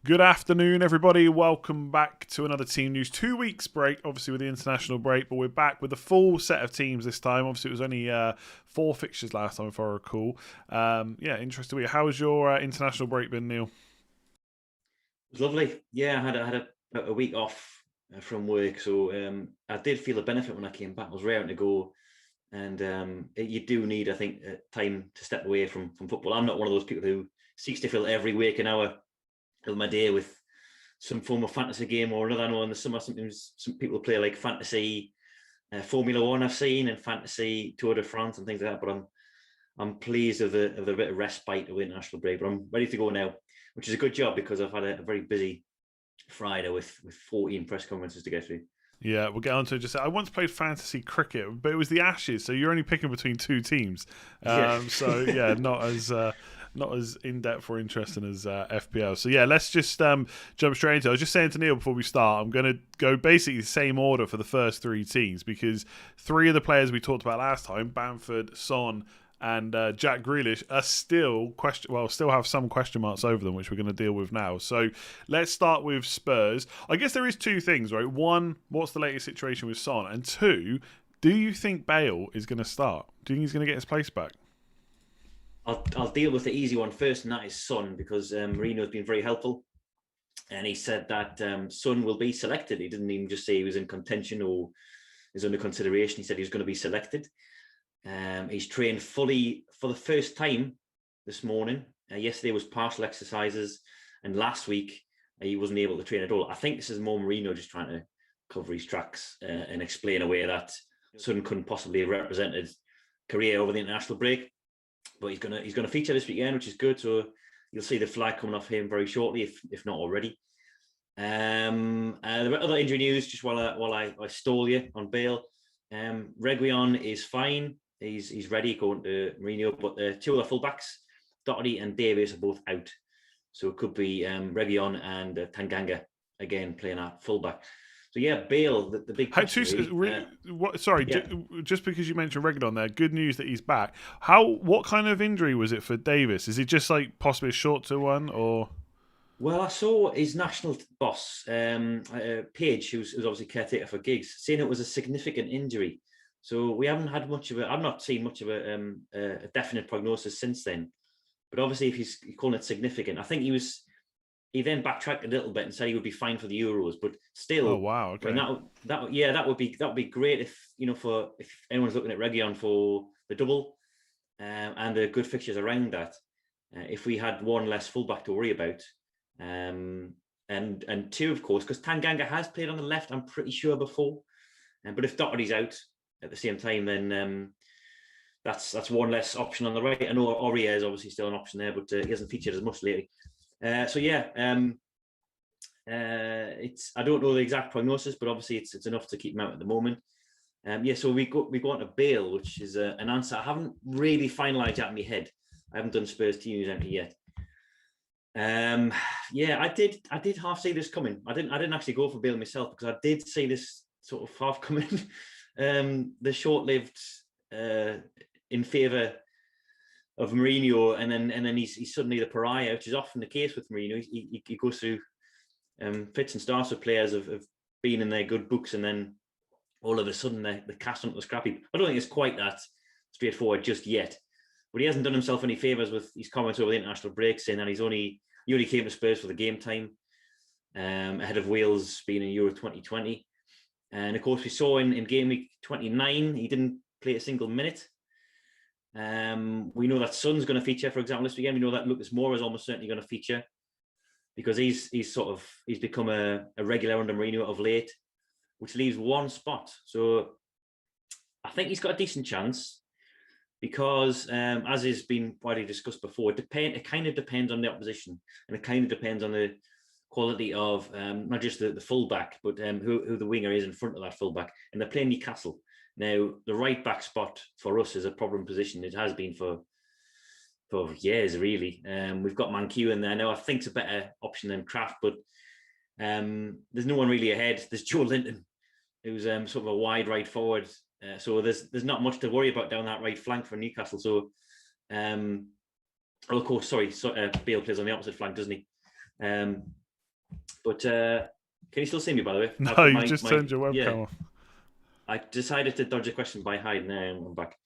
Good afternoon, everybody. Welcome back to another team news. 2 weeks break, obviously with the international break, but we're back with a full set of teams this time. Obviously, it was only 4 fixtures last time, if I recall. Interesting week. How has your international break been, Neil? It was lovely. Yeah, I had a week off from work, so I did feel a benefit when I came back. I was raring to go, and you do need, I think, time to step away from football. I'm not one of those people who seeks to fill every waking hour of my day with some form of fantasy game or another. I know in the summer sometimes some people play like fantasy Formula One I've seen, and fantasy Tour de France and things like that. But I'm pleased of the bit of respite of the international break. But I'm ready to go now, which is a good job because I've had a very busy Friday with 14 press conferences to get through. Yeah, we'll get on to it. Just I once played fantasy cricket, but it was the Ashes, so you're only picking between two teams. Yeah. Not as in depth or interesting as FPL. So yeah, let's just jump straight into it. I was just saying to Neil before we start, I'm going to go basically the same order for the first three teams because three of the players we talked about last time, Bamford, Son, and Jack Grealish are still have some question marks over them, which we're going to deal with now. So let's start with Spurs. I guess there is two things, right? One, what's the latest situation with Son? And two, do you think Bale is going to start? Do you think he's going to get his place back? I'll deal with the easy one first, and that is Son, because Mourinho's been very helpful. And he said that Son will be selected. He didn't even just say he was in contention or is under consideration. He said he was going to be selected. He's trained fully for the first time this morning. Yesterday was partial exercises, and last week he wasn't able to train at all. I think this is more Mourinho just trying to cover his tracks and explain away that Son couldn't possibly have represented career over the international break. But he's gonna feature this weekend, which is good. So you'll see the flag coming off him very shortly, if not already. The other injury news, just while I stole you on Bale, Reguilon is fine. He's ready according to Mourinho, but the two other fullbacks, Doherty and Davies, are both out. So it could be Reguilon and Tanganga again playing at fullback. So yeah, Bale, the big question. Just because you mentioned Reguilon there, good news that he's back. What kind of injury was it for Davis? Is it just like possibly a short-term one, or? Well, I saw his national boss, Page, who's obviously caretaker for Giggs, saying it was a significant injury. So we haven't had much of it. I've not seen much of a definite prognosis since then. But obviously, if he's calling it significant, I think he then backtracked a little bit and said he would be fine for the Euros. But still, oh wow, okay, I mean, that would be great if if anyone's looking at Reguilon for the double and the good fixtures around that. If we had one less fullback to worry about. And two, of course, because Tanganga has played on the left, I'm pretty sure before. But if Doherty's out at the same time, then that's one less option on the right. I know Aurier is obviously still an option there, but he hasn't featured as much lately. It's I don't know the exact prognosis, but obviously it's enough to keep him out at the moment. So we go on to Bale, which is an answer I haven't really finalised out in my head. I haven't done Spurs team news empty yet. I did half see this coming. I didn't actually go for Bale myself because I did see this sort of half coming. The short-lived in favour of Mourinho, and then he's suddenly the pariah, which is often the case with Mourinho. He goes through fits and starts with players of being in their good books, and then all of a sudden they're cast onto the scrap heap. I don't think it's quite that straightforward just yet. But he hasn't done himself any favours with his comments over the international break, saying that he only came to Spurs for the game time, ahead of Wales being in Euro 2020. And of course, we saw in Gameweek 29, he didn't play a single minute. We know that Son's going to feature, for example, this weekend. We know that Lucas Moura is almost certainly going to feature because he's become a regular under Mourinho of late, which leaves one spot. So I think he's got a decent chance. Because, as has been widely discussed before, it kind of depends on the opposition, and it kind of depends on the quality of not just the fullback, but who the winger is in front of that fullback. And they're playing Newcastle. Now, the right back spot for us is a problem position. It has been for years, really. We've got Mankiw in there now. I think it's a better option than Kraft, but there's no one really ahead. There's Joe Linton, who's sort of a wide right forward. So there's not much to worry about down that right flank for Newcastle. So, of course, Bale plays on the opposite flank, doesn't he? But can you still see me, by the way? No, you just turned your webcam off. I decided to dodge a question by hiding. Now I'm back.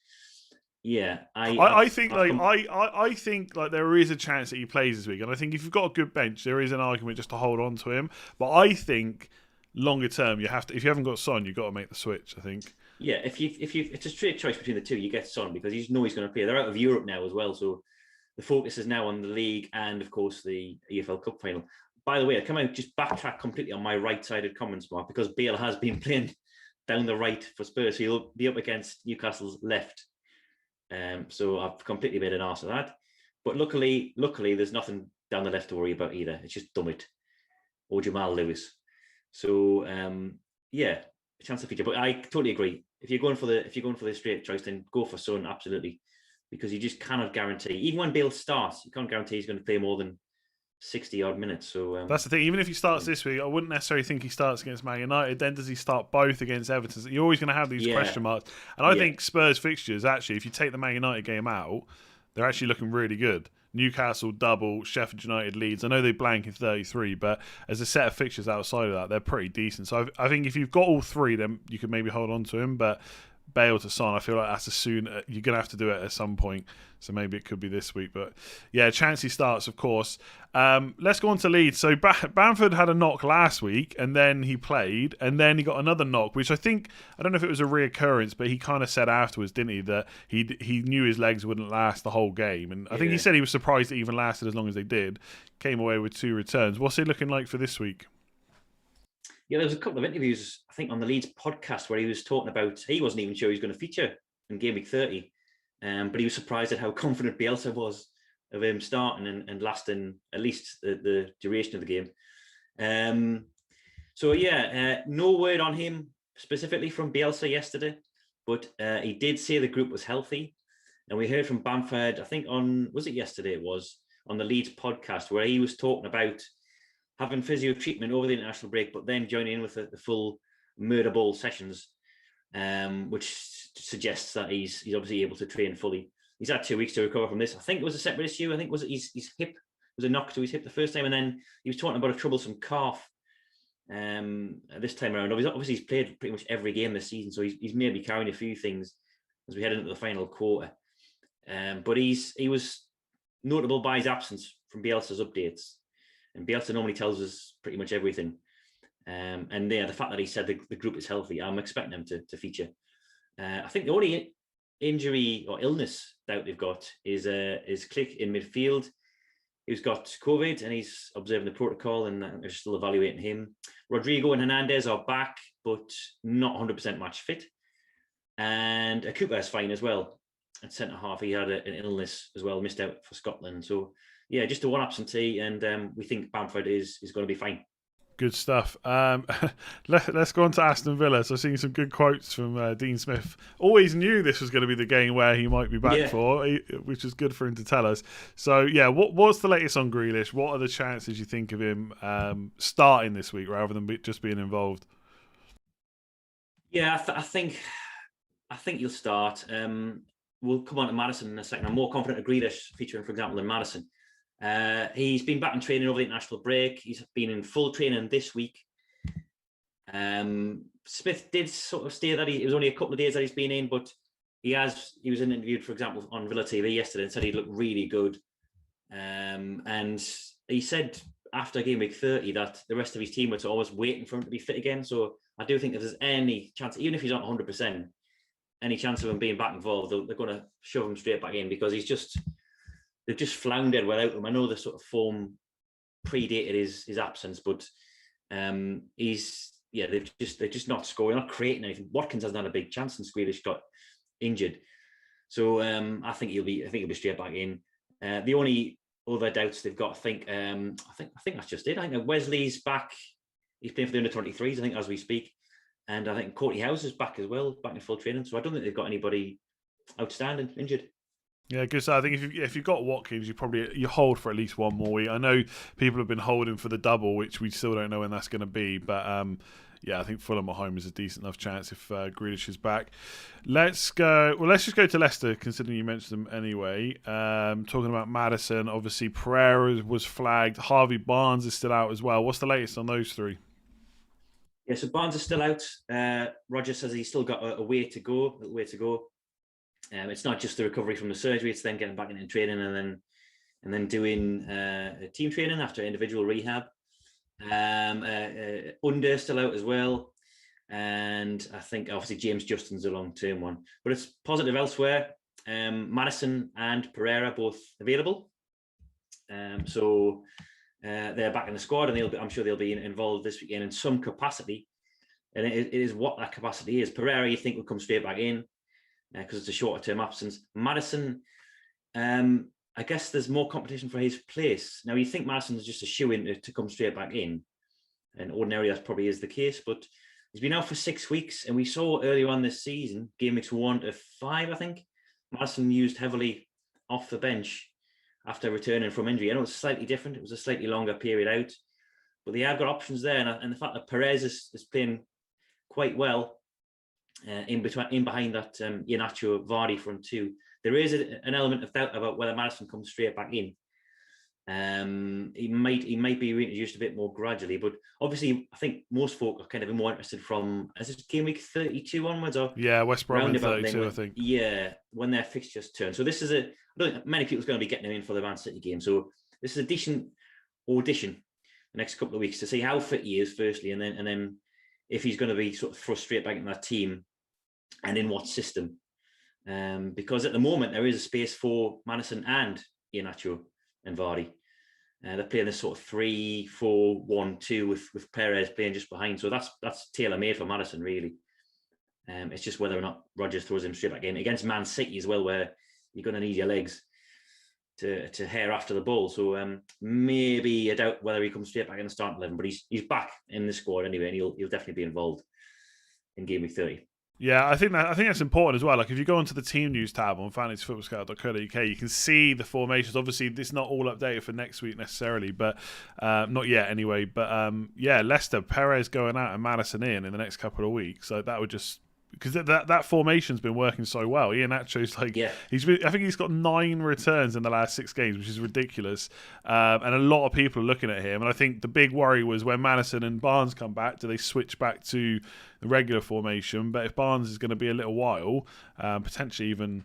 Yeah, I think like there is a chance that he plays this week, and I think if you've got a good bench, there is an argument just to hold on to him. But I think longer term, you have to. If you haven't got Son, you've got to make the switch. I think. Yeah, if you, it's a straight choice between the two. You get Son because you know he's going to play. They're out of Europe now as well, so the focus is now on the league and of course the EFL Cup final. By the way, I come out just backtrack completely on my right-sided comments, Mark, because Bale has been playing down the right for Spurs. So he'll be up against Newcastle's left. So I've completely made an arse of that. But luckily, there's nothing down the left to worry about either. It's just Dummett or Jamal Lewis. So yeah, a chance to feature. But I totally agree. If you're going for the straight choice, then go for Son, absolutely, because you just cannot guarantee. Even when Bale starts, you can't guarantee he's going to play more than 60 odd minutes. So that's the thing. Even if he starts this week, I wouldn't necessarily think he starts against Man United. Then does he start both against Everton? You're always going to have these question marks. And I think Spurs fixtures, actually, if you take the Man United game out, they're actually looking really good. Newcastle double, Sheffield United Leeds. I know they blank in 33, but as a set of fixtures outside of that, they're pretty decent. So I think if you've got all three, then you could maybe hold on to him. But Bale to Son, I feel like that's you're going to have to do it at some point. So maybe it could be this week. But yeah, chance he starts, of course. Let's go on to Leeds. So Bamford had a knock last week, and then he played, and then he got another knock, which I don't know if it was a reoccurrence, but he kind of said afterwards, didn't he, that he knew his legs wouldn't last the whole game. And I think he said he was surprised it even lasted as long as they did. Came away with 2 returns. What's it looking like for this week? Yeah, there was a couple of interviews, I think, on the Leeds podcast where he was talking about he wasn't even sure he was going to feature in Gameweek 30, but he was surprised at how confident Bielsa was of him starting and lasting at least the duration of the game. So yeah, no word on him specifically from Bielsa yesterday, but he did say the group was healthy, and we heard from Bamford, I think was it yesterday? It was on the Leeds podcast where he was talking about having physio treatment over the international break, but then joining in with the full murder ball sessions, which suggests that he's obviously able to train fully. He's had 2 weeks to recover from this. I think it was a separate issue. I think was it his hip. It was a knock to his hip the first time, and then he was talking about a troublesome calf this time around. Obviously, he's played pretty much every game this season, so he's maybe carrying a few things as we head into the final quarter. But he was notable by his absence from Bielsa's updates. And Bielsa normally tells us pretty much everything. And the fact that he said the group is healthy, I'm expecting him to feature. I think the only injury or illness doubt they've got is Click in midfield, who's got COVID and he's observing the protocol and they're still evaluating him. Rodrigo and Hernandez are back, but not 100% match fit. And Akupa is fine as well. At centre-half, he had an illness as well, missed out for Scotland. So yeah, just a one absentee, and we think Bamford is going to be fine. Good stuff. Let's go on to Aston Villa. So I've seen some good quotes from Dean Smith. Always knew this was going to be the game where he might be back for, which is good for him to tell us. So yeah, what's the latest on Grealish? What are the chances you think of him starting this week rather than just being involved? Yeah, I think he'll start. We'll come on to Maddison in a second. I'm more confident of Grealish featuring, for example, than Maddison. He's been back in training over the international break. He's been in full training this week. Smith did sort of state that it was only a couple of days that he's been in, but he was interviewed, for example, on Villa TV yesterday and said he looked really good. And he said after Gameweek 30 that the rest of his team was always waiting for him to be fit again. So I do think if there's any chance, even if he's not 100%, any chance of him being back involved, they're going to shove him straight back in because they've just floundered without him. I know the sort of form predated his absence, but they're just not scoring, not creating anything. Watkins hasn't had a big chance since Grealish got injured, so I think he'll be straight back in. The only other doubts they've got, I think that's just it. I think Wesley's back. He's playing for the under-23s, I think, as we speak. And I think Courtney House is back as well, back in full training. So I don't think they've got anybody outstanding injured. Yeah, good. So I think if you've got Watkins, you hold for at least one more week. I know people have been holding for the double, which we still don't know when that's going to be. But Yeah, I think Fulham at home is a decent enough chance if Grealish is back. Let's go. Well, let's just go to Leicester, considering you mentioned them anyway. Talking about Maddison, obviously Pereira was flagged. Harvey Barnes is still out as well. What's the latest on those three? Yeah, so Barnes is still out. Roger says he's still got a way to go. A little way to go. It's not just the recovery from the surgery; it's then getting back into training and then doing team training after individual rehab. Under still out as well, and I think obviously James Justin's a long-term one, but it's positive elsewhere. Maddison and Pereira both available, so they're back in the squad, and I'm sure they'll be involved this weekend in some capacity. And it is what that capacity is. Pereira, you think, will come straight back in because it's a shorter-term absence. Maddison, I guess there's more competition for his place. Now, you think Maddison's just a shoo-in to come straight back in, and ordinarily that probably is the case, but he's been out for 6 weeks, and we saw earlier on this season, game weeks 1 to 5, I think, Maddison used heavily off the bench after returning from injury. I know it's slightly different. It was a slightly longer period out, but they have got options there, and the fact that Perez is playing quite well in behind that Iheanacho Vardy front two, there is an element of doubt about whether Maddison comes straight back in. He might be reintroduced a bit more gradually, but obviously I think most folk are kind of more interested from, is it game week 32 onwards, or West Brom in 32, I think. Yeah, when their fixtures turn. So this is I don't think many people's going to be getting him in for the Man City game. So this is a decent audition the next couple of weeks to see how fit he is, firstly, and then if he's going to be sort of thrust straight back in that team, and in what system. Because at the moment there is a space for Maddison and Iheanacho and Vardy. They're playing this sort of 3-4-1-2 with Perez playing just behind. So that's tailor-made for Maddison, really. It's just whether or not Rodgers throws him straight back in against Man City as well, where you're going to need your legs to hare after the ball. So maybe I doubt whether he comes straight back in the starting 11, but he's back in the squad anyway, and he'll definitely be involved in game week 30. Yeah, I think that's important as well. Like, if you go onto the team news tab on fantasyfootballscout.co.uk, you can see the formations. Obviously, it's not all updated for next week necessarily, but not yet anyway. But Leicester, Perez going out and Maddison in the next couple of weeks. So that would just, because that formation's been working so well. Iheanacho's I think he's got 9 returns in the last 6 games, which is ridiculous. And a lot of people are looking at him. And I think the big worry was when Maddison and Barnes come back, do they switch back to the regular formation? But if Barnes is going to be a little while, potentially even,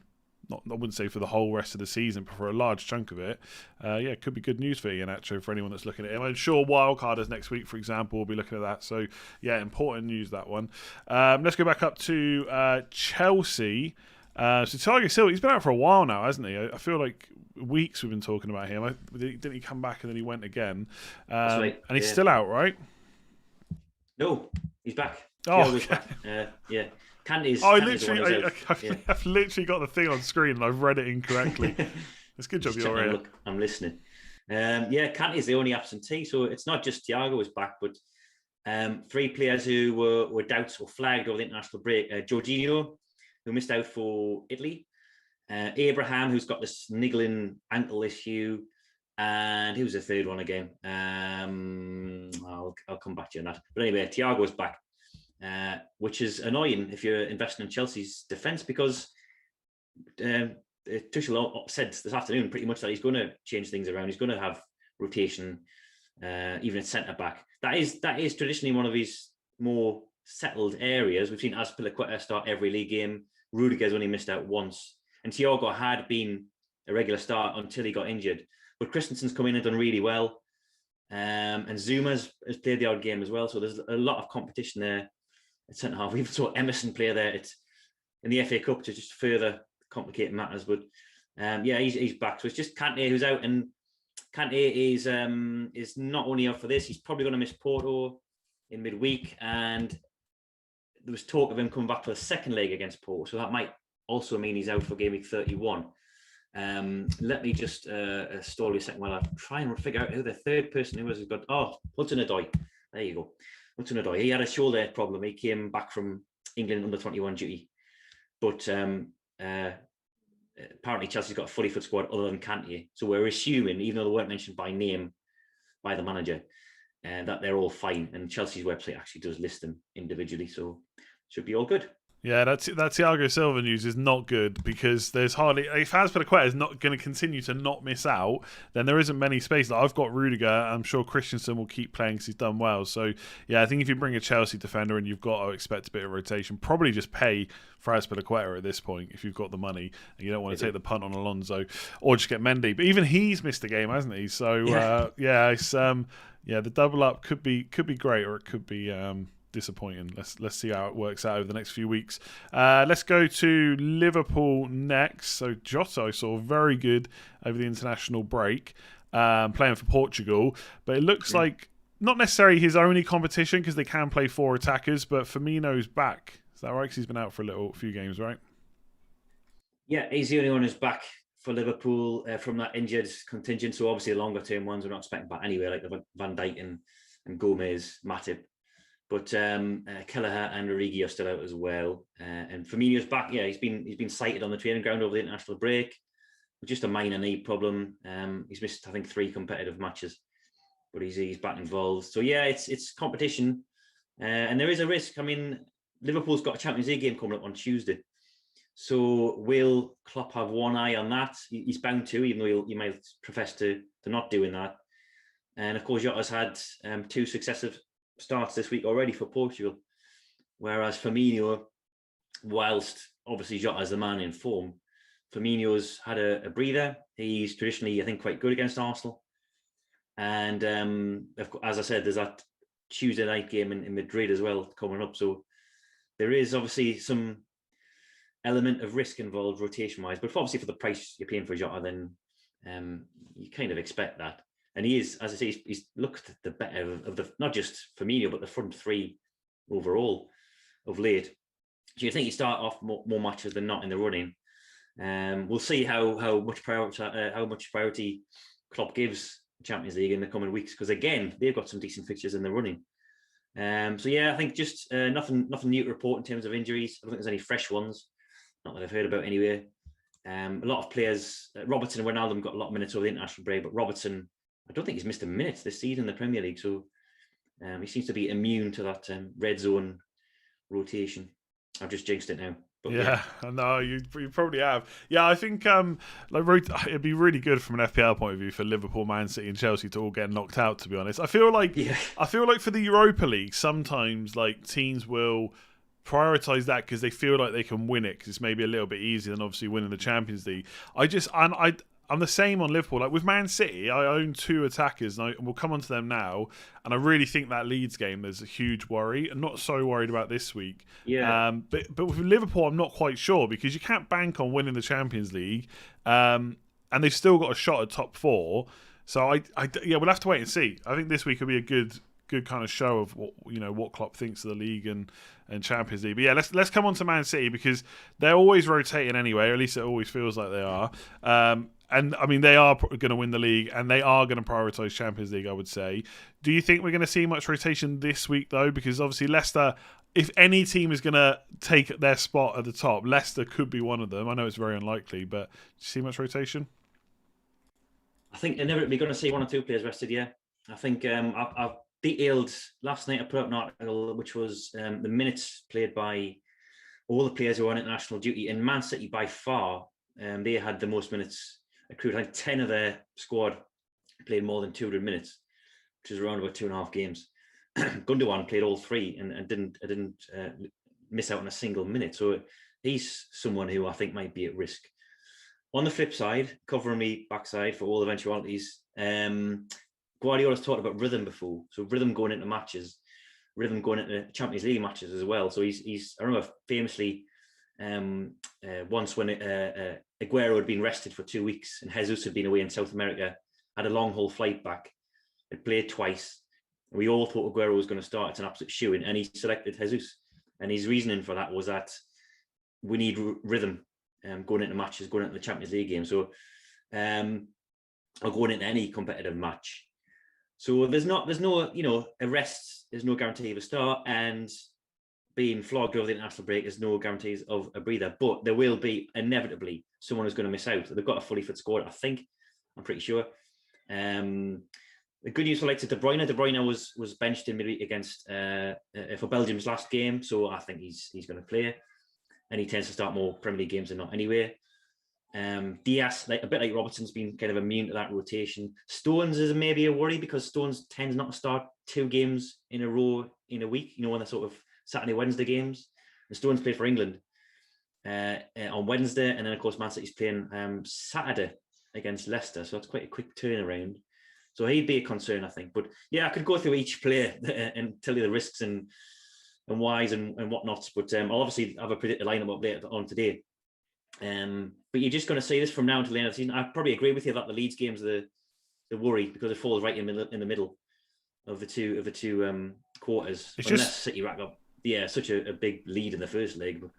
I wouldn't say for the whole rest of the season, but for a large chunk of it, it could be good news for Iheanacho, for anyone that's looking at him. I'm sure wildcarders next week, for example, will be looking at that. So, important news, that one. Let's go back up to Chelsea. So Thiago Silva, he's been out for a while now, hasn't he? I feel like weeks we've been talking about him. Didn't he come back and then he went again? That's right. And he's still out, right? No, he's back. Oh, okay. Back. Kante's I've literally got the thing on screen and I've read it incorrectly. It's a good job you're here. I'm listening. Kante's the only absentee, so it's not just Thiago is back, but 3 players who were doubts or flagged over the international break. Jorginho, who missed out for Italy. Abraham, who's got this niggling ankle issue. And who's the third one again? I'll come back to you on that. But anyway, Thiago's back. Which is annoying if you're investing in Chelsea's defence, because Tuchel said this afternoon pretty much that he's going to change things around. He's going to have rotation, even at centre back. That is traditionally one of his more settled areas. We've seen Azpilicueta start every league game. Rudiger's only missed out once, and Thiago had been a regular start until he got injured. But Christensen's come in and done really well, and Zuma has played the odd game as well. So there's a lot of competition there at centre half. We even saw Emerson play there in the FA Cup to just further complicate matters. But he's back. So it's just Kante who's out, and Kante is not only out for this, he's probably going to miss Porto in midweek, and there was talk of him coming back for the second leg against Porto. So that might also mean he's out for game week 31. Let me just stall you a second while I try and figure out who the third person who has got. Oh, Hudson-Odoi. There you go. Hudson-Odoi. He had a shoulder problem. He came back from England under 21 duty, but apparently Chelsea's got a fully fit squad other than Kante. So we're assuming, even though they weren't mentioned by name by the manager, that they're all fine. And Chelsea's website actually does list them individually, so should be all good. Yeah, that Thiago Silva news is not good because there's hardly, if Azpilicueta is not going to continue to not miss out, then there isn't many space. Like, I've got Rudiger. I'm sure Christensen will keep playing because he's done well. So yeah, I think if you bring a Chelsea defender and you've got to expect a bit of rotation, probably just pay for Azpilicueta at this point if you've got the money and you don't want to take the punt on Alonso, or just get Mendy. But even he's missed a game, hasn't he? So it's the double up could be great, or it could be disappointing. Let's see how it works out over the next few weeks. Let's go to Liverpool next. So Jota I saw very good over the international break, playing for Portugal, but it looks like not necessarily his only competition because they can play 4 attackers, but Firmino's back. Is that right? Because he's been out for a few games, right? Yeah, he's the only one who's back for Liverpool from that injured contingent. So obviously the longer term ones we're not expecting back anyway, like the Van Dijk and Gomez, Matip. But Kelleher and Origi are still out as well. And Firmino's back. Yeah, he's been sighted on the training ground over the international break. Just a minor knee problem. He's missed, I think, 3 competitive matches, but he's back involved. So yeah, it's competition, and there is a risk. I mean, Liverpool's got a Champions League game coming up on Tuesday. So will Klopp have one eye on that? He's bound to, even though he might profess to not doing that. And of course, Jota's had 2 successive starts this week already for Portugal, whereas Firmino, whilst obviously Jota's the man in form, Firmino's had a breather. He's traditionally, I think, quite good against Arsenal. And as I said, there's that Tuesday night game in Madrid as well coming up. So there is obviously some element of risk involved rotation-wise, but obviously for the price you're paying for Jota, then you kind of expect that. And he is, as I say, he's looked the better of the, not just Firmino, but the front 3 overall of late. So you think you start off more matches than not in the running. We'll see how much priority Klopp gives Champions League in the coming weeks, because again, they've got some decent fixtures in the running. So yeah, I think just nothing new to report in terms of injuries. I don't think there's any fresh ones, not that I've heard about anyway. A lot of players, Robertson and Wijnaldum got a lot of minutes over the international break, but Robertson, I don't think he's missed a minute this season in the Premier League. So he seems to be immune to that red zone rotation. I've just jinxed it now. But yeah, no, you probably have. Yeah, I think it'd be really good from an FPL point of view for Liverpool, Man City, and Chelsea to all get knocked out. To be honest, I feel like for the Europa League, sometimes like teams will prioritize that because they feel like they can win it because it's maybe a little bit easier than obviously winning the Champions League. I'm the same on Liverpool. Like with Man City, I own 2 attackers, and we'll come on to them now. And I really think that Leeds game, there's a huge worry. I'm not so worried about this week. Yeah. But with Liverpool, I'm not quite sure because you can't bank on winning the Champions League, and they've still got a shot at top 4. So we'll have to wait and see. I think this week will be a good kind of show of what Klopp thinks of the league and Champions League. But yeah, let's come on to Man City because they're always rotating anyway, or at least it always feels like they are. And I mean, they are going to win the league and they are going to prioritise Champions League, I would say. Do you think we're going to see much rotation this week, though? Because obviously Leicester, if any team is going to take their spot at the top, Leicester could be one of them. I know it's very unlikely, but do you see much rotation? I think inevitably going to see 1 or 2 players rested, yeah. I think I've detailed last night. I put up an article which was the minutes played by all the players who are on international duty. In Man City, by far, they had the most minutes accrued. I think 10 of their squad played more than 200 minutes, which is around about 2.5 games. Gundogan played all 3 and didn't miss out on a single minute. So he's someone who I think might be at risk. On the flip side, covering me backside for all eventualities, Guardiola's talked about rhythm before. So rhythm going into matches, rhythm going into Champions League matches as well. So he's I remember famously once when Aguero had been rested for 2 weeks and Jesus had been away in South America, had a long haul flight back, had played twice. And we all thought Aguero was going to start. It's an absolute shoo-in, and he selected Jesus. And his reasoning for that was that we need rhythm going into matches, going into the Champions League game. So, or going into any competitive match. So there's no a rest. There's no guarantee of a start, and being flogged over the international break is no guarantees of a breather. But there will be inevitably someone who's going to miss out. They've got a fully fit squad, I think. I'm pretty sure. the good news for like De Bruyne. De Bruyne was benched in midweek against for Belgium's last game, so I think he's going to play, and he tends to start more Premier League games than not anyway. Diaz, like a bit like Robertson's been kind of immune to that rotation. Stones is maybe a worry because Stones tends not to start 2 games in a row in a week, when they're sort of Saturday, Wednesday games. And Stones played for England on Wednesday, and then of course Man City's playing Saturday against Leicester, so that's quite a quick turnaround. So he'd be a concern, I think. But yeah, I could go through each player and tell you the risks and whys and whatnots. But I'll obviously have a predicted lineup up later on today. But you're just going to see this from now until the end of the season. I probably agree with you that the Leeds game's the worry because it falls right in the middle of the two quarters. It's unless just City rack up, such a big lead in the first leg. But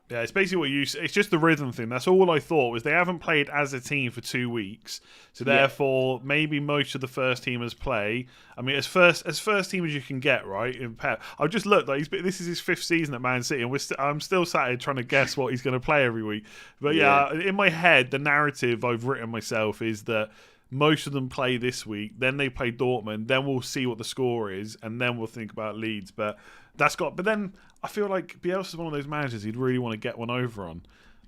yeah, it's basically it's just the rhythm thing. That's all I thought was they haven't played as a team for 2 weeks. So therefore, maybe most of the first teamers play. I mean, as first team as you can get, right? In Pep. I've just looked, like this is his 5th season at Man City, and I'm still sat here trying to guess what he's going to play every week. But yeah, in my head, the narrative I've written myself is that most of them play this week, then they play Dortmund, then we'll see what the score is, and then we'll think about Leeds. But then I feel like Bielsa's one of those managers he'd really want to get one over on.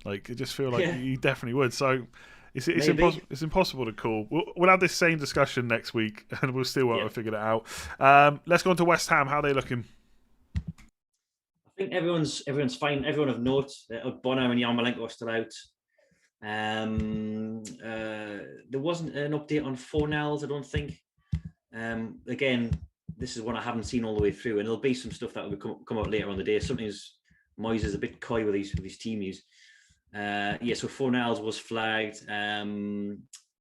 Like, I just feel like he definitely would. So it's impossible to call. We'll have this same discussion next week, and we'll still won't have figured it out. Let's go on to West Ham. How are they looking? I think everyone's fine. Everyone of note. Bonham and Yarmolenko are still out. There wasn't an update on Fornells, I don't think. Again, this is one I haven't seen all the way through, and there'll be some stuff that will come out later on the day. Something's Moyes is a bit coy with these team news. So Fornells was flagged.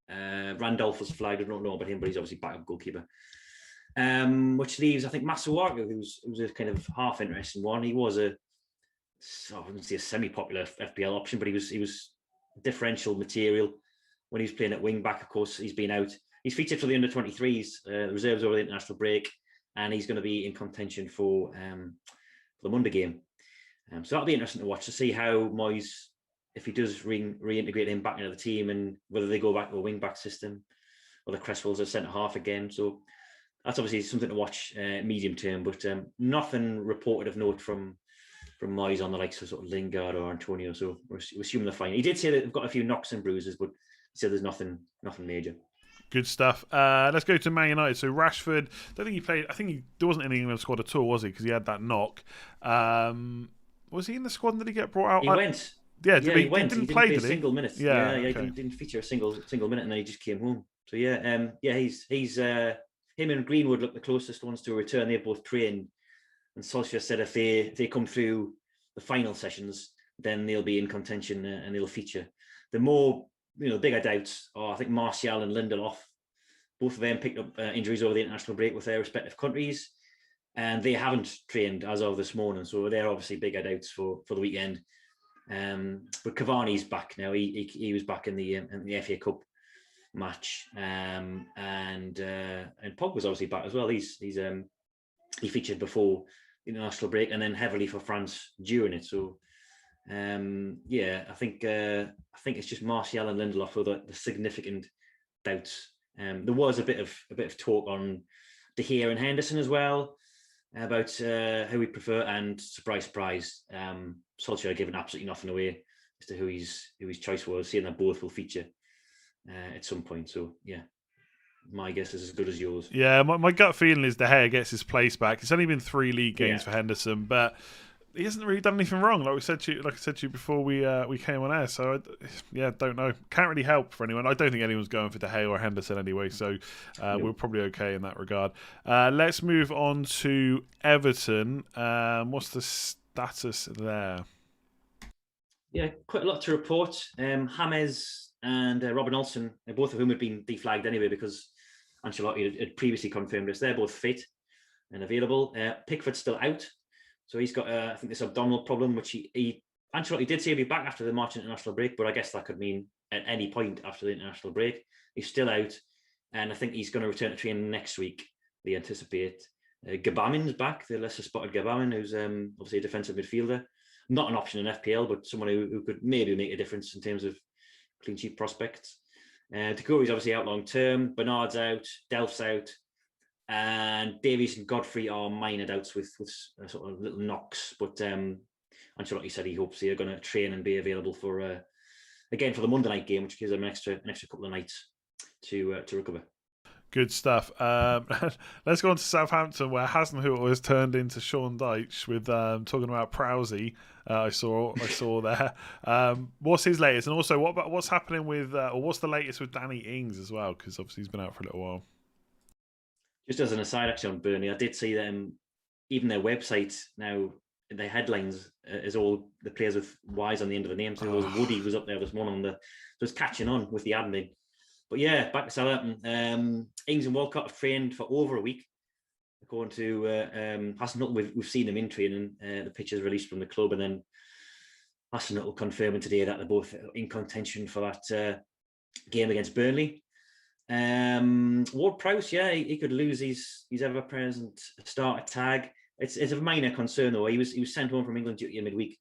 Randolph was flagged. I don't know about him, but he's obviously backup goalkeeper. Which leaves, I think, Masuaku, who's a kind of half interesting one. He was I wouldn't say a semi-popular FPL option, but he was differential material when he was playing at wing back. Of course, he's been out. He's featured for the under-23s, the reserves over the international break, and he's going to be in contention for the Monday game. So that'll be interesting to watch, to see how Moyes, if he does reintegrate him back into the team, and whether they go back to a wing-back system or the Cresswell's a centre-half again. So that's obviously something to watch medium term, but nothing reported of note from Moyes on the likes of sort of Lingard or Antonio. So we're assuming they're fine. He did say that they've got a few knocks and bruises, but he said there's nothing major. Good stuff. Let's go to Man United. So Rashford, I don't think he played. I think there wasn't any England squad at all, was he? Because he had that knock. Was he in the squad? Did he get brought out? He went. Yeah, he went. He didn't play, did a single minute. Yeah, okay. He didn't feature a single minute, and then he just came home. So he's him and Greenwood look the closest ones to a return. They've both trained, and Solskjaer said if they come through the final sessions, then they'll be in contention and they'll feature. The more bigger doubts are, I think, Martial and Lindelof. Both of them picked up injuries over the international break with their respective countries, and they haven't trained as of this morning. So they're obviously bigger doubts for the weekend. But Cavani's back now. He was back in the FA Cup match, and Pogba's obviously back as well. He featured before the international break, and then heavily for France during it. So I think it's just Martial and Lindelof are the significant doubts. There was a bit of talk on De Gea and Henderson as well about who we prefer, and surprise, Solskjaer given absolutely nothing away as to who his choice was, saying that both will feature at some point. So yeah, my guess is as good as yours. Yeah, my gut feeling is De Gea gets his place back. It's only been 3 league games for Henderson, but he hasn't really done anything wrong, like I said to you before we came on air. So don't know. Can't really help for anyone. I don't think anyone's going for De Gea or Henderson anyway. So we're probably okay in that regard. Let's move on to Everton. What's the status there? Yeah, quite a lot to report. James and Robin Olsen, both of whom had been deflagged anyway because Ancelotti had previously confirmed this. They're both fit and available. Pickford's still out. So he's got, I think, this abdominal problem, which Ancelotti did say he'll be back after the March international break, but I guess that could mean at any point after the international break. He's still out, and I think he's going to return to training next week, they anticipate. Gabamin's back, the lesser spotted Gabamin, who's obviously a defensive midfielder. Not an option in FPL, but someone who could maybe make a difference in terms of clean sheet prospects. Decore's obviously out long term. Bernard's out. Delph's out. And Davies and Godfrey are minor doubts with sort of little knocks. But Ancelotti said he hopes they're going to train and be available for again for the Monday night game, which gives them an extra couple of nights to recover. Good stuff. Let's go on to Southampton, where Hasenhüttl has turned into Sean Dyche with talking about Prowsey. I saw there. What's his latest, and also what's happening with, or what's the latest with Danny Ings as well? Because obviously he's been out for a little while. Just as an aside, actually on Burnley, I did see them. Even their website now, their headlines is all the players with Y's on the end of the name. So Woody was up there this morning so it's catching on with the admin. But yeah, back to Southampton. Ings and Walcott have trained for over a week. According to Hasenhüttl, we've seen them in training. The pictures released from the club, and then Hasenhüttl confirming today that they're both in contention for that game against Burnley. Ward-Prowse, yeah, he could lose his ever-present starter tag. It's a minor concern though. He was sent home from England duty in midweek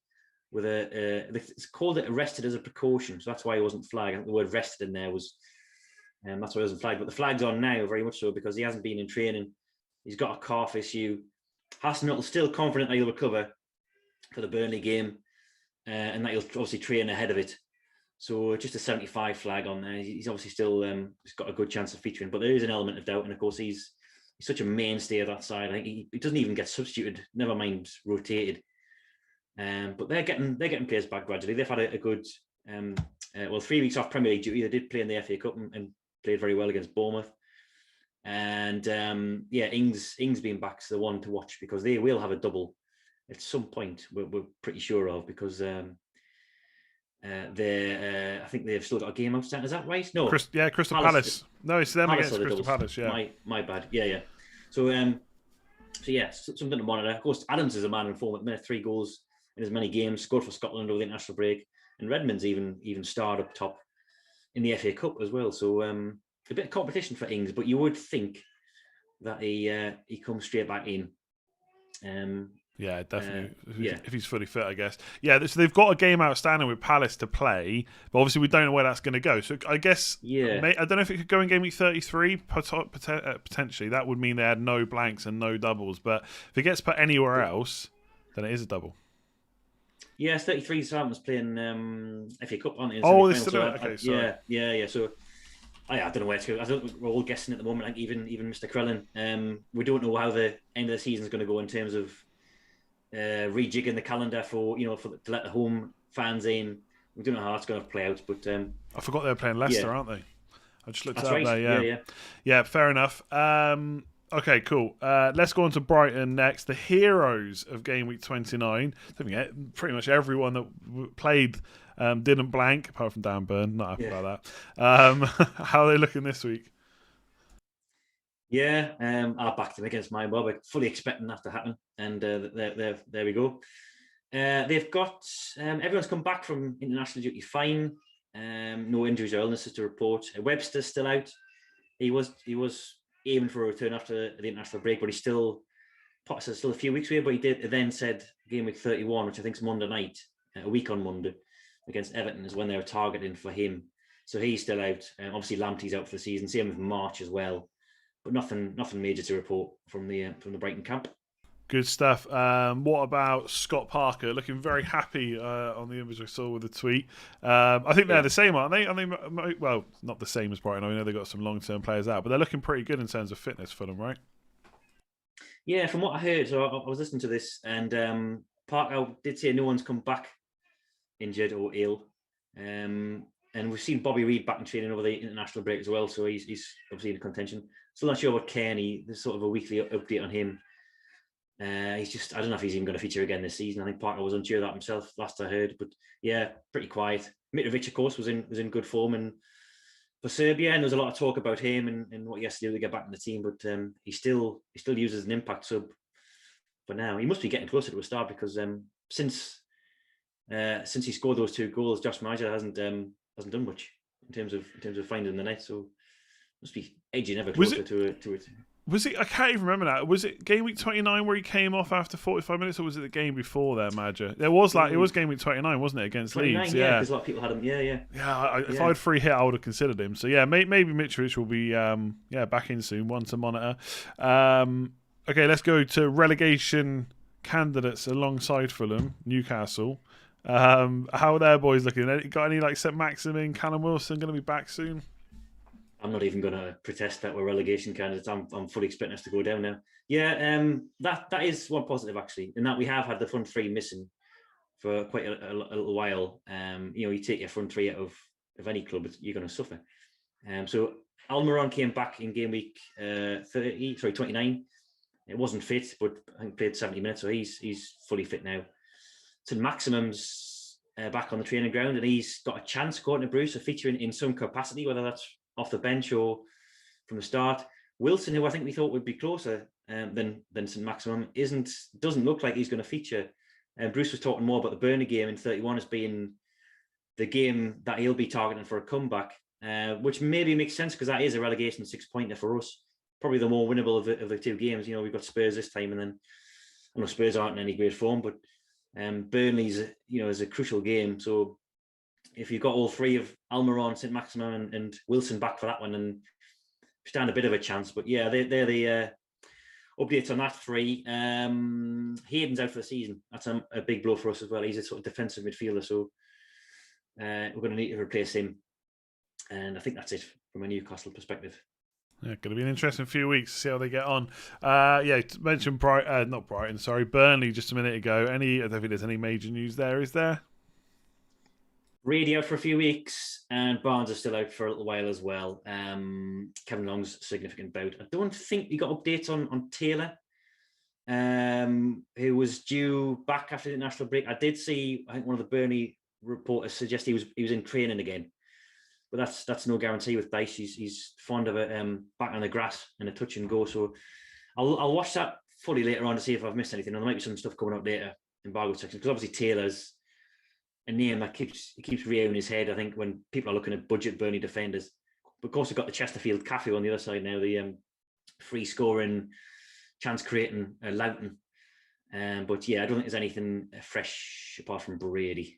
with it's called it arrested as a precaution, so that's why he wasn't flagged. I think the word rested in there was. That's why he wasn't flagged. But the flag's on now, very much so, because he hasn't been in training. He's got a calf issue. Hasenhüttl's still confident that he'll recover for the Burnley game, and that he'll obviously train ahead of it. So just a 75 flag on there. He's obviously still he's got a good chance of featuring, but there is an element of doubt. And of course, he's such a mainstay of that side. I think he doesn't even get substituted, never mind rotated. But they're getting players back gradually. They've had a good 3 weeks off Premier League duty. They did play in the FA Cup and played very well against Bournemouth. And Ings being back is the one to watch, because they will have a double at some point. We're pretty sure of, because I think they've still got a game outstanding. Is that right? No. Crystal Palace. No, it's them against Crystal Palace. Yeah. My bad. Yeah. So something to monitor. Of course, Adams is a man in form at the minute. 3 goals in as many games. Scored for Scotland over the international break. And Redmond's even starred up top in the FA Cup as well. So a bit of competition for Ings, but you would think that he comes straight back in. Yeah, definitely. If he's fully fit, I guess. Yeah, so they've got a game outstanding with Palace to play, but obviously we don't know where that's going to go. So I guess, I don't know if it could go in game week 33, potentially. That would mean they had no blanks and no doubles. But if it gets put anywhere else, then it is a double. Yeah, 33 Southampton's playing FA Cup, aren't they? Oh, they're still okay, sorry. Yeah. So I don't know where to go. I think we're all guessing at the moment, like even Mr. Krellin. We don't know how the end of the season is going to go in terms of rejigging the calendar to let the home fans in. We don't know how that's going to play out, but I forgot they were playing Leicester, aren't they? I just looked it up right. there. Yeah, fair enough. Okay, cool. Let's go on to Brighton next. The heroes of Game Week 29. I think pretty much everyone that played didn't blank, apart from Dan Burn. Not happy about that. How are they looking this week? Yeah, I backed them against my mob. I'm fully expecting that to happen. And there we go. They've got everyone's come back from international duty fine. No injuries or illnesses to report. Webster's still out. He was aiming for a return after the international break, but he's still a few weeks away. But he then said game week 31, which I think is Monday night, a week on Monday against Everton, is when they were targeting for him. So he's still out. Obviously Lamptey's out for the season. Same with March as well. But nothing major to report from the Brighton camp. Good stuff. What about Scott Parker? Looking very happy on the image I saw with the tweet. I think they're the same, aren't they? Well, not the same as Brighton. I know they've got some long-term players out, but they're looking pretty good in terms of fitness for them, right? Yeah, from what I heard, so I was listening to this, and Parker did say no one's come back injured or ill. And we've seen Bobby Reid back in training over the international break as well, so he's obviously in contention. Still not sure about Kearney. There's sort of a weekly update on him. I don't know if he's even going to feature again this season. I think Parker was unsure of that himself, last I heard. But yeah, pretty quiet. Mitrovic, of course, was in good form and for Serbia, and there was a lot of talk about him and what he has to do to get back in the team. But he still uses an impact sub for now. He must be getting closer to a start, because since he scored those 2 goals, Josh Maja hasn't done much in terms of finding the net. So must be edging ever closer to it. Was it? I can't even remember that. Was it game week 29 where he came off after 45 minutes, or was it the game before there, Madger? There was it was game week 29, wasn't it, against 29, Leeds? yeah, because a lot of people had him. Yeah. If I had free hit, I would have considered him. So yeah, maybe Mitrovic will be back in soon. One to monitor. Okay, let's go to relegation candidates alongside Fulham, Newcastle. How are their boys looking? Got any like St. Maximin, Callum Wilson going to be back soon? I'm not even going to protest that we're relegation candidates. I'm fully expecting us to go down now. Yeah, that is one positive actually, in that we have had the front three missing for quite a little while. You take your front three out of any club, you're going to suffer. So Almiron came back in game week 29. It wasn't fit, but I think played 70 minutes, so he's fully fit now. St. Maximum's back on the training ground, and he's got a chance, according to Bruce, of featuring in some capacity, whether that's off the bench or from the start. Wilson, who I think we thought would be closer than St. Maximum, doesn't look like he's going to feature. Bruce was talking more about the Burnley game in 31 as being the game that he'll be targeting for a comeback, which maybe makes sense because that is a relegation 6-pointer for us. Probably the more winnable of the two games. We've got Spurs this time, and then I know Spurs aren't in any great form, but Burnley's is a crucial game. So if you've got all three of Almiron, St. Maximum, and Wilson back for that one, then stand a bit of a chance. But yeah, they're the updates on that three. Hayden's out for the season. That's a big blow for us as well. He's a sort of defensive midfielder, so we're going to need to replace him. And I think that's it from a Newcastle perspective. Yeah, going to be an interesting few weeks to see how they get on. Mentioned Burnley just a minute ago. I don't think there's any major news there, is there? Brady out for a few weeks, and Barnes is still out for a little while as well. Kevin Long's significant bout. I don't think we got updates on Taylor, who was due back after the international break. I did see, I think one of the Burnley reporters suggest he was in training again. But that's no guarantee with Dice. He's fond of it back on the grass and a touch and go. So I'll watch that fully later on to see if I've missed anything. And there might be some stuff coming up later in Bargo section, because obviously Taylor's a name that keeps rearing his head. I think when people are looking at budget Burnley defenders, but of course we've got the Chesterfield Cafe on the other side now, the free scoring, chance creating Loughton. But yeah, I don't think there's anything fresh apart from Brady.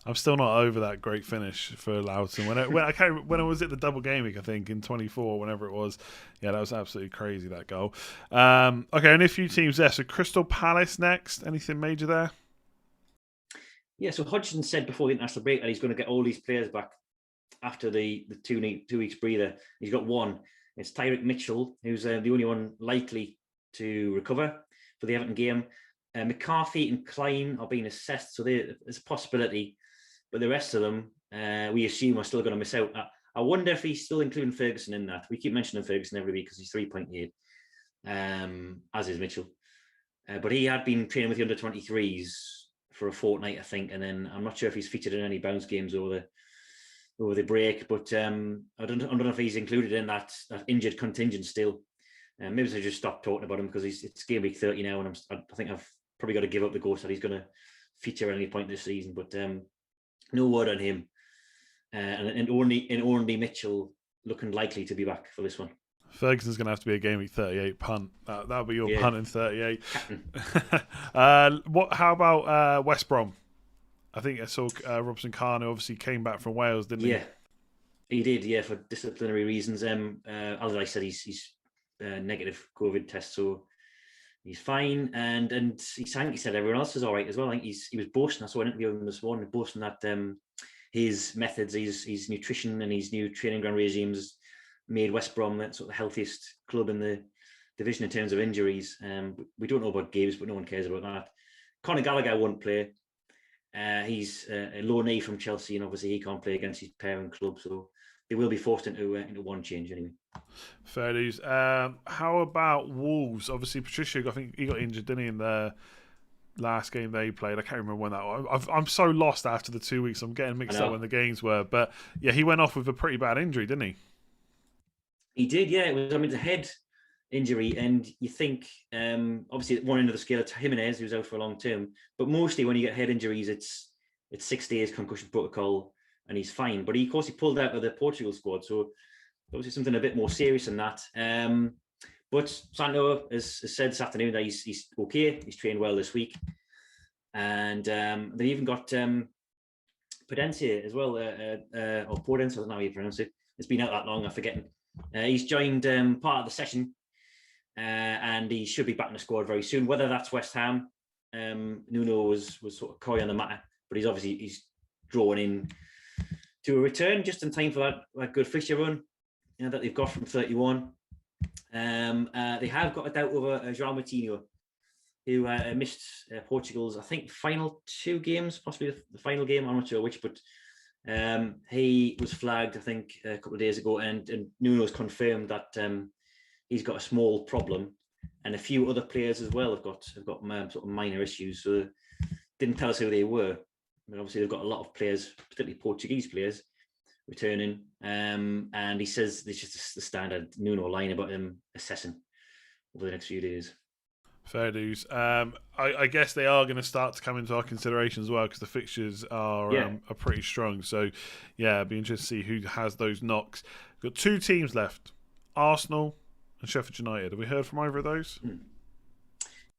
I'm still not over that great finish for Loughton. When it was at the double game week, I think in 24, whenever it was, that was absolutely crazy, that goal. Okay, and a few teams there. So Crystal Palace next. Anything major there? Yeah, so Hodgson said before the international break that he's going to get all these players back after the 2 weeks breather. He's got one. It's Tyrick Mitchell, who's the only one likely to recover for the Everton game. McCarthy and Klein are being assessed, so there's a possibility. But the rest of them, we assume, are still going to miss out. I wonder if he's still including Ferguson in that. We keep mentioning Ferguson every week because he's 3.8, as is Mitchell. But he had been training with the under-23s for a fortnight, I think, and then I'm not sure if he's featured in any bounce games over the break. But I don't know if he's included in that injured contingent still. Maybe I just stopped talking about him because it's game week 30 now, and I think I've probably got to give up the ghost that he's going to feature at any point this season. But no word on him, and only Mitchell looking likely to be back for this one. Ferguson's going to have to be a game week 38 punt. That'll be your punt in 38. How about West Brom? I think I saw Robson Kanu obviously came back from Wales, didn't he? Yeah, he did. Yeah, for disciplinary reasons. As I said, he's negative COVID test, so he's fine. And he said everyone else is all right as well. I think he was boasting. I saw an interview with him this morning, boasting that his methods, his nutrition, and his new training ground regimes made West Brom the sort of healthiest club in the division in terms of injuries. We don't know about Gibbs, but no one cares about that. Conor Gallagher won't play. He's a loanee from Chelsea, and obviously he can't play against his parent club, so they will be forced into one change anyway. Fair news. How about Wolves? Obviously, Patricia, I think he got injured, didn't he, in the last game they played? I can't remember when that was. I'm so lost after the 2 weeks. I'm getting mixed up when the games were. But yeah, he went off with a pretty bad injury, didn't he? He did, yeah. It was, it's a head injury, and you think, obviously, at one end of the scale, it's Jimenez, who's out for a long term. But mostly when you get head injuries, it's 6 days concussion protocol, and he's fine. But of course, he pulled out of the Portugal squad, so obviously something a bit more serious than that. But Santo has said this afternoon that he's okay. He's trained well this week, and they even got Pudense as well, or Podence, I don't know how you pronounce it. It's been out that long, I'm forgetting. He's joined part of the session, and he should be back in the squad very soon. Whether that's West Ham, Nuno was sort of coy on the matter, but he's drawn in to a return just in time for that good fixture run that they've got from 31. They have got a doubt over João Moutinho, who missed Portugal's, I think, final 2 games, possibly the final game. I'm not sure which, but he was flagged, I think, a couple of days ago, and Nuno's confirmed that he's got a small problem, and a few other players as well have got sort of minor issues. So didn't tell us who they were, but obviously they've got a lot of players, particularly Portuguese players, returning. And he says this is just the standard Nuno line about him assessing over the next few days. Fair dues. I guess they are going to start to come into our consideration as well, because the fixtures are pretty strong. So, yeah, it'd be interesting to see who has those knocks. We've got 2 teams left, Arsenal and Sheffield United. Have we heard from either of those?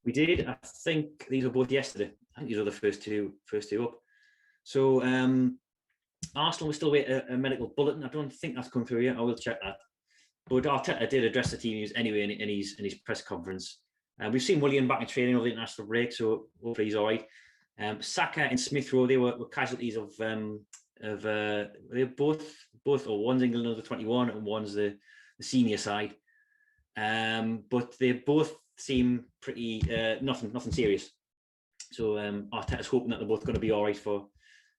We did. I think these were both yesterday. I think these are the first two up. So Arsenal, we still wait a medical bulletin. I don't think that's come through yet. I will check that. But Arteta did address the team news anyway in his press conference. We've seen Willian back in training over the international break, so hopefully he's all right. Saka and Smith Rowe, they were casualties of they both, or one's England under 21 and one's the senior side. But they both seem pretty nothing serious. So Arteta's hoping that they're both going to be all right for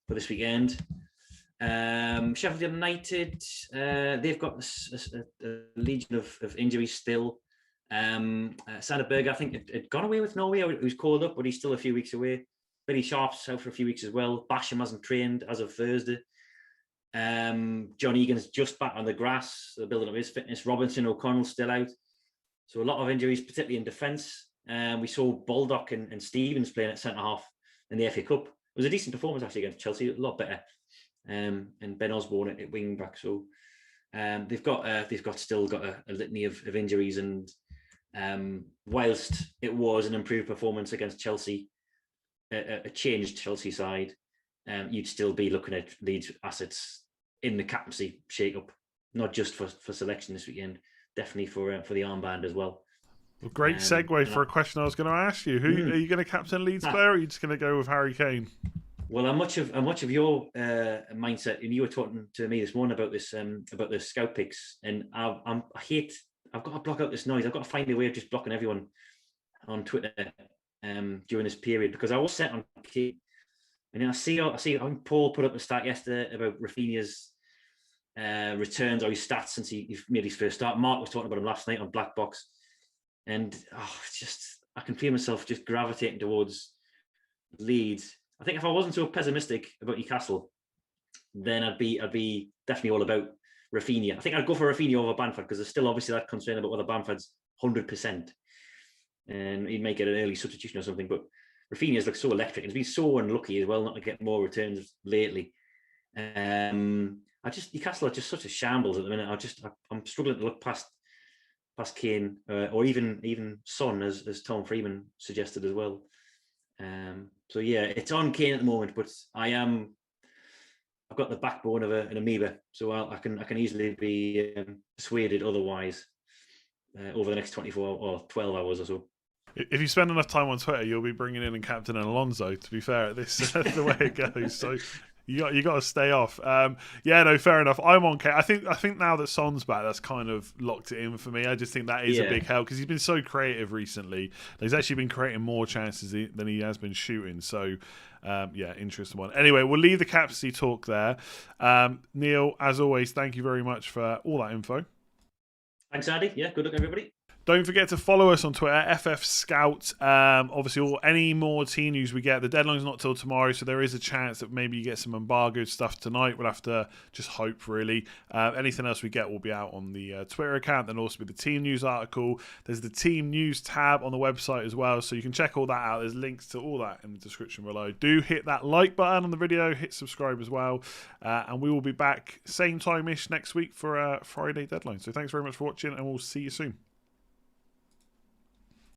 this weekend. Sheffield United, they've got a legion of injuries still. Sander Berge, I think, had gone away with Norway. He was called up, but he's still a few weeks away. Billy Sharp's out for a few weeks as well. Basham hasn't trained as of Thursday. John Egan's just back on the grass, building up his fitness. Robinson, O'Connell's still out. So a lot of injuries, particularly in defence. We saw Baldock and Stevens playing at centre-half in the FA Cup. It was a decent performance, actually, against Chelsea. A lot better. And Ben Osborne at wing-back. So they've still got a litany of injuries, and whilst it was an improved performance against Chelsea, a changed Chelsea side, you'd still be looking at Leeds assets in the captaincy shake-up, not just for selection this weekend, definitely for the armband as well. Well, great segue for a question I was going to ask you. Who are you going to captain Leeds player, or are you just going to go with Harry Kane? Well, I'm much of your mindset, and you were talking to me this morning about the scout picks, and I've got to block out this noise. I've got to find a way of just blocking everyone on Twitter during this period, because I was set on Kane, and then I see Paul put up a stat yesterday about Rafinha's returns or his stats since he made his first start. Mark was talking about him last night on Black Box, and I can feel myself just gravitating towards Leeds. I think if I wasn't so pessimistic about Newcastle, then I'd be definitely all about Rafinha. I think I'd go for Rafinha over Bamford, because there's still obviously that concern about whether Bamford's 100%, and he may get an early substitution or something. But Rafinha's looked so electric, and he's been so unlucky as well not to get more returns lately. Newcastle are just such a shambles at the minute. I'm struggling to look past Kane, or even Son, as Tom Freeman suggested as well. So yeah, it's on Kane at the moment, but I've got the backbone of an amoeba, so I can easily be persuaded otherwise over the next 24 or 12 hours or so. If you spend enough time on Twitter, you'll be bringing in and captaining Alonso. To be fair, this is the way it goes. So you got to stay off. Fair enough. I'm on Kane. I think now that Son's back, that's kind of locked it in for me. I just think that is a big help, because he's been so creative recently. He's actually been creating more chances than he has been shooting. So, interesting one. Anyway, we'll leave the captaincy talk there. Neale, as always, thank you very much for all that info. Thanks, Andy. Yeah, good luck, everybody. Don't forget to follow us on Twitter, FF Scout. Obviously, any more team news we get, the deadline's not till tomorrow, so there is a chance that maybe you get some embargoed stuff tonight. We'll have to just hope, really. Anything else we get will be out on the Twitter account. Then also be the team news article. There's the team news tab on the website as well, so you can check all that out. There's links to all that in the description below. Do hit that like button on the video, hit subscribe as well, and we will be back same time-ish next week for a Friday deadline. So thanks very much for watching, and we'll see you soon.